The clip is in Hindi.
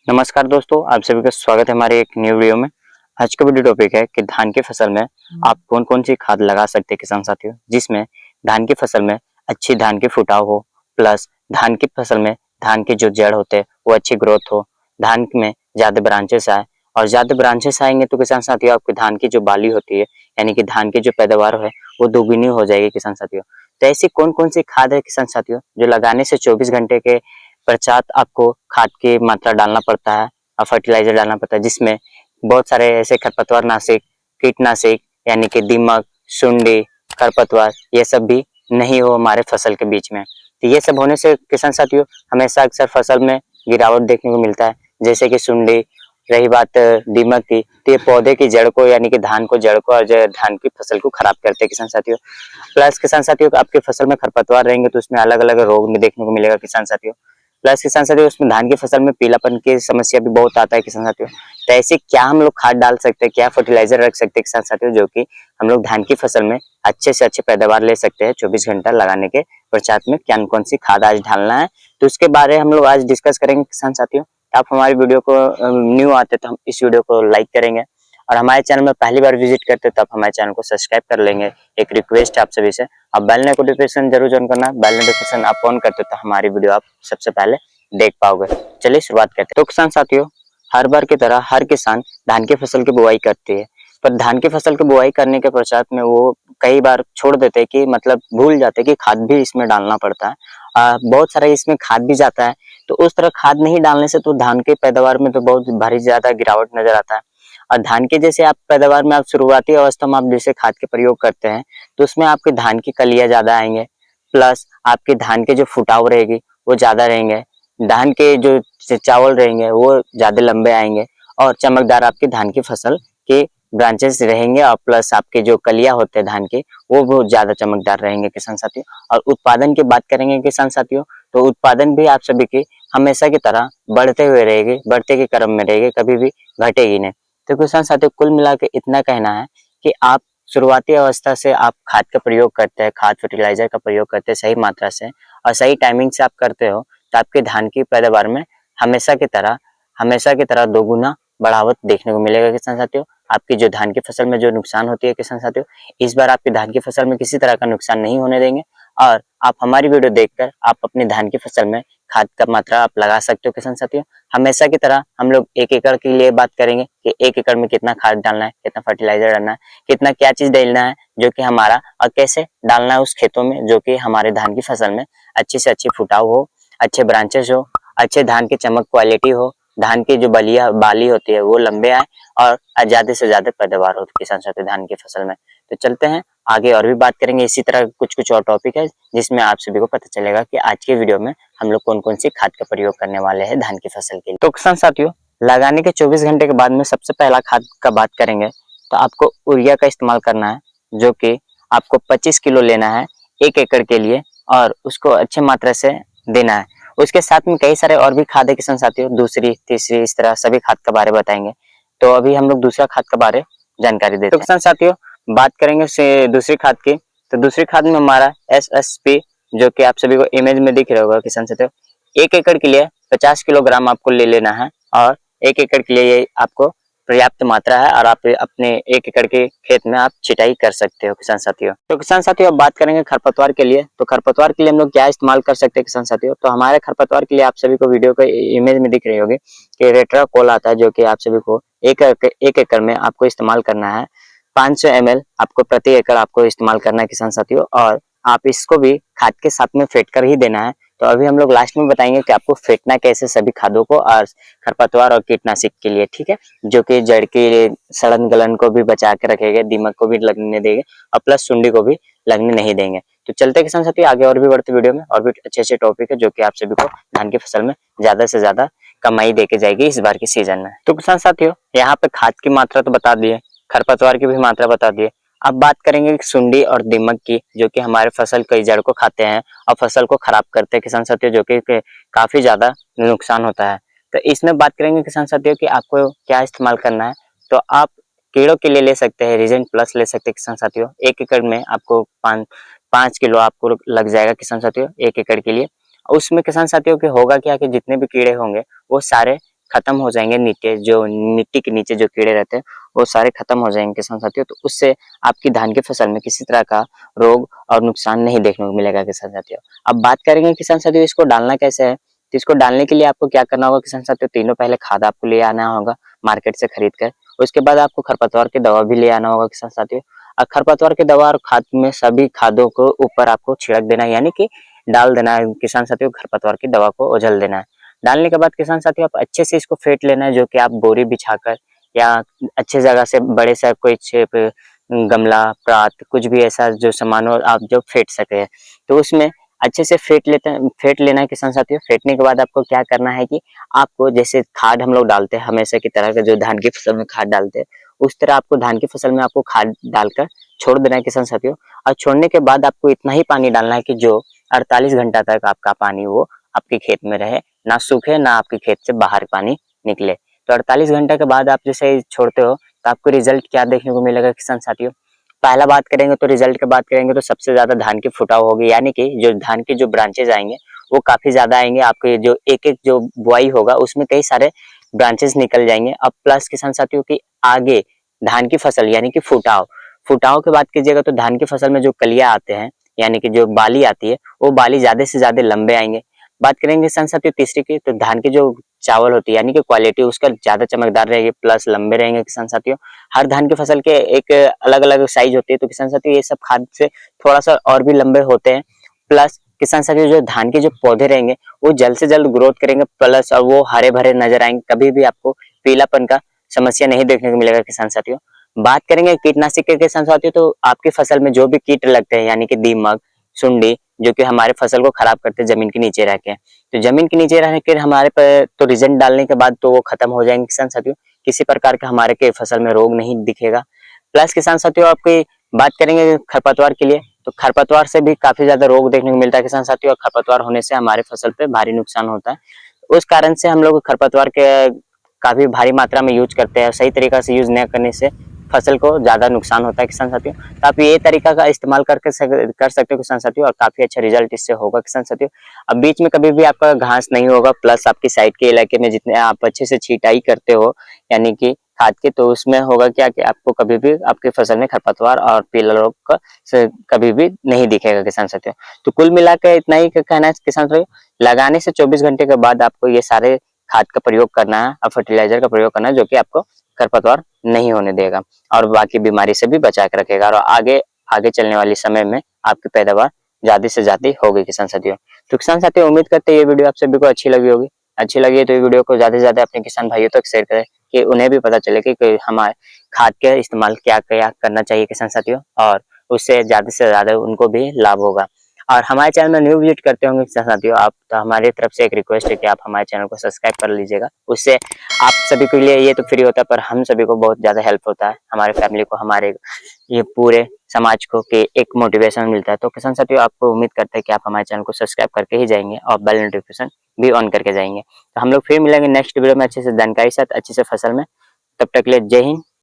नमस्कार दोस्तों, आप सभी का स्वागत है हमारे एक न्यू वीडियो में। आज का वीडियो टॉपिक है कि धान की फसल में आप कौन कौन सी खाद लगा सकते हैं किसान साथियों, जिसमें धान की फसल में अच्छी धान की फुटाव हो, प्लस धान की फसल में धान के जो जड़ होते हैं वो अच्छी ग्रोथ हो, धान में ज्यादा ब्रांचेस आए। और ज्यादा ब्रांचेस आएंगे तो किसान साथियों आपकी धान की जो बाली होती है यानी कि धान की जो पैदावार है वो दोगुनी हो जाएगी किसान साथियों। तो ऐसी कौन कौन सी खाद है किसान साथियों जो लगाने से 24 घंटे के पश्चात आपको खाद की मात्रा डालना पड़ता है और फर्टिलाइजर डालना पड़ता है, जिसमें बहुत सारे ऐसे खरपतवार नाशक, कीटनाशक यानी कि दीमक, सुंडी, खरपतवार ये सब भी नहीं हो हमारे फसल के बीच में। तो ये सब होने से किसान साथियों हमेशा अक्सर फसल में गिरावट देखने को मिलता है। जैसे कि सुंडी, रही बात दीमक की, तो ये पौधे की जड़ को यानी कि धान को जड़ को और धान की फसल को खराब करते हैं किसान साथियों। प्लस किसान साथियों आपकी फसल में खरपतवार रहेंगे तो उसमें अलग अलग रोग देखने को मिलेगा किसान साथियों। प्लस किसान साथियों उसमें धान की फसल में पीलापन की समस्या भी बहुत आता है किसान साथियों। तो ऐसे क्या हम लोग खाद डाल सकते हैं, क्या फर्टिलाइजर रख सकते हैं किसान साथियों, जो कि हम लोग धान की फसल में अच्छे से अच्छे पैदावार ले सकते हैं 24 घंटा लगाने के पश्चात में क्या कौन सी खाद आज डालना है, तो उसके बारे में हम लोग आज डिस्कस करेंगे किसान साथियों। आप हमारी वीडियो को न्यू आते तो हम इस वीडियो को लाइक करेंगे और हमारे चैनल में पहली बार विजिट करते तो आप हमारे चैनल को सब्सक्राइब कर लेंगे। एक रिक्वेस्ट है आप सभी से, आप बेल नोटिफिकेशन जरूर ऑन करना। बेल नोटिफिकेशन आप ऑन करते तो हमारी वीडियो आप सबसे पहले देख पाओगे। चलिए शुरुआत करते हैं। तो किसान साथियों हर बार की तरह हर किसान धान की फसल की बुआई करती है, पर धान की फसल की बुआई करने के पश्चात में वो कई बार छोड़ देते हैं कि मतलब भूल जाते हैं कि खाद भी इसमें डालना पड़ता है। बहुत सारा इसमें खाद भी जाता है, तो उस तरह खाद नहीं डालने से तो धान के पैदावार में तो बहुत भारी ज्यादा गिरावट नजर आता है। और धान के जैसे आप पैदावार में आप शुरुआती अवस्था में आप जैसे खाद के प्रयोग करते हैं तो उसमें आपके धान की कलियां ज्यादा आएंगे, प्लस आपके धान के जो फुटाव रहेगी वो ज्यादा रहेंगे, धान के जो चावल रहेंगे वो ज्यादा लंबे आएंगे और चमकदार आपकी धान की फसल के ब्रांचेस रहेंगे और प्लस आपके जो कलियां होते हैं धान के वो बहुत ज्यादा चमकदार रहेंगे किसान साथियों। और उत्पादन की बात करेंगे किसान साथियों तो उत्पादन भी आप सभी की हमेशा की तरह बढ़ते हुए रहेगी, बढ़ते के क्रम में रहेगी, कभी भी घटेगी नहीं। तो किसान साथियों कुल मिला के इतना कहना है कि आप शुरुआती अवस्था से आप खाद का प्रयोग करते हैं, खाद फर्टिलाइजर का प्रयोग करते हैं सही मात्रा से और सही टाइमिंग से आप करते हो तो आपके धान की पैदावार में हमेशा की तरह दोगुना बढ़ावत देखने को मिलेगा किसान साथियों। आपकी जो धान की फसल में जो नुकसान होती है किसान साथियों, इस बार आपकी धान की फसल में किसी तरह का नुकसान नहीं होने देंगे और आप हमारी वीडियो देखकर आप अपनी धान की फसल में खाद का मात्रा आप लगा सकते हो किसान साथियों। हमेशा की तरह हम लोग 1 एकड़ के लिए बात करेंगे कि 1 एकड़ में कितना खाद डालना है, कितना फर्टिलाइजर डालना है, कितना क्या चीज डालना है जो कि हमारा और कैसे डालना है उस खेतों में जो कि हमारे धान की फसल में अच्छी से अच्छी फुटाव हो, अच्छे ब्रांचेस हो, अच्छे धान की चमक क्वालिटी हो, धान की जो बाली होती है वो लंबे आए और ज्यादा से ज्यादा पैदावार हो किसान साथियों धान की फसल में। तो चलते हैं आगे और भी बात करेंगे, इसी तरह कुछ और टॉपिक है जिसमें आप सभी को पता चलेगा कि आज के वीडियो में हम लोग कौन कौन सी खाद का प्रयोग करने वाले हैं धान की फसल के लिए। तो किसान साथियों लगाने के 24 घंटे के बाद में सबसे पहला खाद का बात करेंगे तो आपको यूरिया का इस्तेमाल करना है, जो कि आपको 25 किलो लेना है 1 एकड़ के लिए और उसको अच्छे मात्रा से देना है। उसके साथ में कई सारे और भी खाद है किसान साथियों, दूसरी तीसरी इस तरह सभी खाद के बारे बताएंगे। तो अभी हम लोग दूसरा खाद के बारे जानकारी देते हैं। तो किसान साथियों बात करेंगे से दूसरी खाद की, तो दूसरी खाद में हमारा SSP जो कि आप सभी को इमेज में दिख रहा होगा किसान साथियों, 1 एकड़ के लिए 50 किलोग्राम आपको ले लेना है और 1 एकड़ के लिए ये आपको पर्याप्त मात्रा है और आप अपने 1 एकड़ के खेत में आप छिटाई कर सकते हो किसान साथियों। तो किसान साथियों अब बात करेंगे खरपतवार के लिए, तो खरपतवार के लिए हम लोग क्या इस्तेमाल कर सकते हैं किसान साथियों। तो हमारे खरपतवार के लिए आप सभी को वीडियो को इमेज में दिख रही होगी कि रेट्राकोल आता है, जो कि आप सभी को 1 एकड़ में आपको इस्तेमाल करना है। 500 ml आपको प्रति एकड़ आपको इस्तेमाल करना है किसान साथियों और आप इसको भी खाद के साथ में फेंट कर ही देना है। तो अभी हम लोग लास्ट में बताएंगे कि आपको फेंटना कैसे सभी खादों को और खरपतवार और कीटनाशक के लिए, ठीक है, जो कि जड़ की सड़न गलन को भी बचा के रखेगा, दीमक को भी लगने देंगे और प्लस सुंडी को भी लगने नहीं देंगे। तो चलते किसान साथियों आगे और भी बढ़ते वीडियो में और भी अच्छे टॉपिक है जो कि आप सभी को धान की फसल में ज्यादा से ज्यादा कमाई देके जाएगी इस बार के सीजन में। तो किसान साथियों यहाँ पे खाद की मात्रा तो बता दिए, खरपतवार की भी मात्रा बता दिए। अब बात करेंगे सुंडी और दीमक की, जो कि हमारे फसल कई जड़ को खाते हैं और फसल को खराब करते हैं किसान साथियों, जो कि काफी ज्यादा नुकसान होता है। तो इसमें बात करेंगे किसान साथियों कि आपको क्या इस्तेमाल करना है। तो आप कीड़ों के लिए ले सकते हैं रीजेंट प्लस ले सकते हैं किसान साथियों। 1 एकड़ में आपको 5 किलो आपको लग जाएगा किसान साथियों 1 एकड़ के लिए। उसमें किसान साथियों के होगा क्या कि जितने भी कीड़े होंगे वो सारे खत्म हो जाएंगे, नीचे जो मिट्टी के नीचे जो कीड़े रहते हैं वो सारे खत्म हो जाएंगे किसान साथियों। तो उससे आपकी धान की फसल में किसी तरह का रोग और नुकसान नहीं देखने को मिलेगा किसान साथियों। अब बात करेंगे किसान साथियों इसको डालना कैसे है। तो इसको डालने के लिए आपको क्या करना होगा किसान साथियों, तीनों पहले खाद आपको ले आना होगा मार्केट से खरीद कर। उसके बाद आपको खरपतवार की दवा भी ले आना होगा किसान साथियों। और खरपतवार की दवा और खाद में सभी खादों को ऊपर आपको छिड़क देना है, यानी कि डाल देना है किसान साथियों। खरपतवार की दवा को उझल देना है। डालने के बाद किसान साथियों आप अच्छे से इसको फेंट लेना है, जो कि आप बोरी बिछाकर या अच्छे जगह से बड़े सा कोई छेप गमला प्रात कुछ भी ऐसा जो सामान हो आप जो फेंट सके, तो उसमें अच्छे से फेंट लेना है किसान साथियों। फेंटने के बाद आपको क्या करना है कि आपको जैसे खाद हम लोग डालते हैं हमेशा की तरह का जो धान की फसल में खाद डालते हैं, उस तरह आपको धान की फसल में आपको खाद डालकर छोड़ देना है किसान साथियों। और छोड़ने के बाद आपको इतना ही पानी डालना है कि जो 48 घंटा तक आपका पानी वो आपके खेत में रहे, ना सूखे ना आपके खेत से बाहर पानी निकले। तो 48 घंटे के बाद आप जैसे छोड़ते हो तो आपको रिजल्ट क्या देखने को मिलेगा किसान साथियों। पहला बात करेंगे तो रिजल्ट की बात करेंगे तो सबसे ज्यादा धान की फुटाव होगी, यानी कि जो धान के जो ब्रांचेज आएंगे वो काफी ज्यादा आएंगे। आपके जो एक एक जो बुआई होगा उसमें कई सारे ब्रांचेस निकल जाएंगे। अब प्लस किसान साथियों की आगे धान की फसल यानी कि फुटाव की बात कीजिएगा तो धान की फसल में जो कलियां आते हैं यानी कि जो बाली आती है वो बाली ज्यादा से ज्यादा लंबे आएंगे। बात करेंगे किसान साथियों तीसरी की, तो धान की जो चावल होती है यानी कि क्वालिटी उसका ज्यादा चमकदार रहेगी प्लस लंबे रहेंगे किसान साथियों। हर धान की फसल के एक अलग अलग साइज होती है, तो किसान साथियों ये सब खाद से थोड़ा सा और भी लंबे होते हैं। प्लस किसान साथियों जो धान के जो पौधे रहेंगे वो जल्द से जल्द ग्रोथ करेंगे, प्लस और वो हरे भरे नजर आएंगे, कभी भी आपको पीलापन का समस्या नहीं देखने को मिलेगा किसान साथियों। बात करेंगे कीटनाशक के किसान साथियों, तो आपकी फसल में जो भी कीट लगते हैं यानी कि दीमक सुंडी जो कि हमारे फसल को खराब करते हैं जमीन के नीचे रह के, तो जमीन के नीचे रहने के हमारे पर तो रिजल्ट डालने के बाद तो वो खत्म हो जाएंगे किसान साथियों। किसी प्रकार का हमारे के फसल में रोग नहीं दिखेगा। प्लस किसान साथियों आपकी बात करेंगे खरपतवार के लिए, तो खरपतवार से भी काफी ज्यादा रोग देखने को मिलता है किसान साथियों, और खरपतवार होने से हमारे फसल पे भारी नुकसान होता है। उस कारण से हम लोग खरपतवार के काफी भारी मात्रा में यूज करते हैं। सही तरीका से यूज न करने से फसल को ज्यादा नुकसान होता है किसान साथियों। तो आप ये तरीका का इस्तेमाल कर सकते हो किसान साथियों, और काफी अच्छा रिजल्ट इससे होगा किसान साथियों। अब बीच में कभी भी आपका घास नहीं होगा, प्लस आपकी साइड के इलाके में जितने आप अच्छे से छींटाई करते हो यानी कि खाद की, तो उसमें होगा क्या कि आपको कभी भी आपकी फसल में खरपतवार और पीला रोग का से कभी भी नहीं दिखेगा किसान साथियों। तो कुल मिलाकर इतना ही कहना है किसान साथियों, लगाने से 24 घंटे के बाद आपको ये सारे खाद का प्रयोग करना है और फर्टिलाइजर का प्रयोग करना है, जो कि आपको खरपतवार नहीं होने देगा और बाकी बीमारी से भी बचा के रखेगा, और आगे आगे चलने वाले समय में आपकी पैदावार ज्यादा से ज्यादा होगी किसान साथियों। तो किसान साथियों उम्मीद करते हैं ये वीडियो आप सभी को अच्छी लगी होगी। अच्छी लगी है तो ये वीडियो को ज्यादा से ज्यादा अपने किसान भाइयों तक शेयर करें कि उन्हें भी पता चले कि हमारे खाद के इस्तेमाल क्या क्या करना चाहिए किसान साथियों, और उससे ज्यादा से ज्यादा उनको भी लाभ होगा। और हमारे चैनल में न्यू विजिट करते होंगे किसान साथियों आप, तो हमारी तरफ से एक रिक्वेस्ट है कि आप हमारे चैनल को सब्सक्राइब कर लीजिएगा। उससे आप सभी के लिए ये तो फ्री होता है पर हम सभी को बहुत ज्यादा हेल्प होता है, हमारे फैमिली को, हमारे ये पूरे समाज को कि एक मोटिवेशन मिलता है। तो किसान साथियों आपको उम्मीद करते हैं कि आप हमारे चैनल को सब्सक्राइब करके ही जाएंगे और बेल नोटिफिकेशन भी ऑन करके जाएंगे। तो हम लोग फिर मिलेंगे नेक्स्ट वीडियो में अच्छे से जानकारी साथ अच्छी से फसल में। तब तक के लिए जय हिंद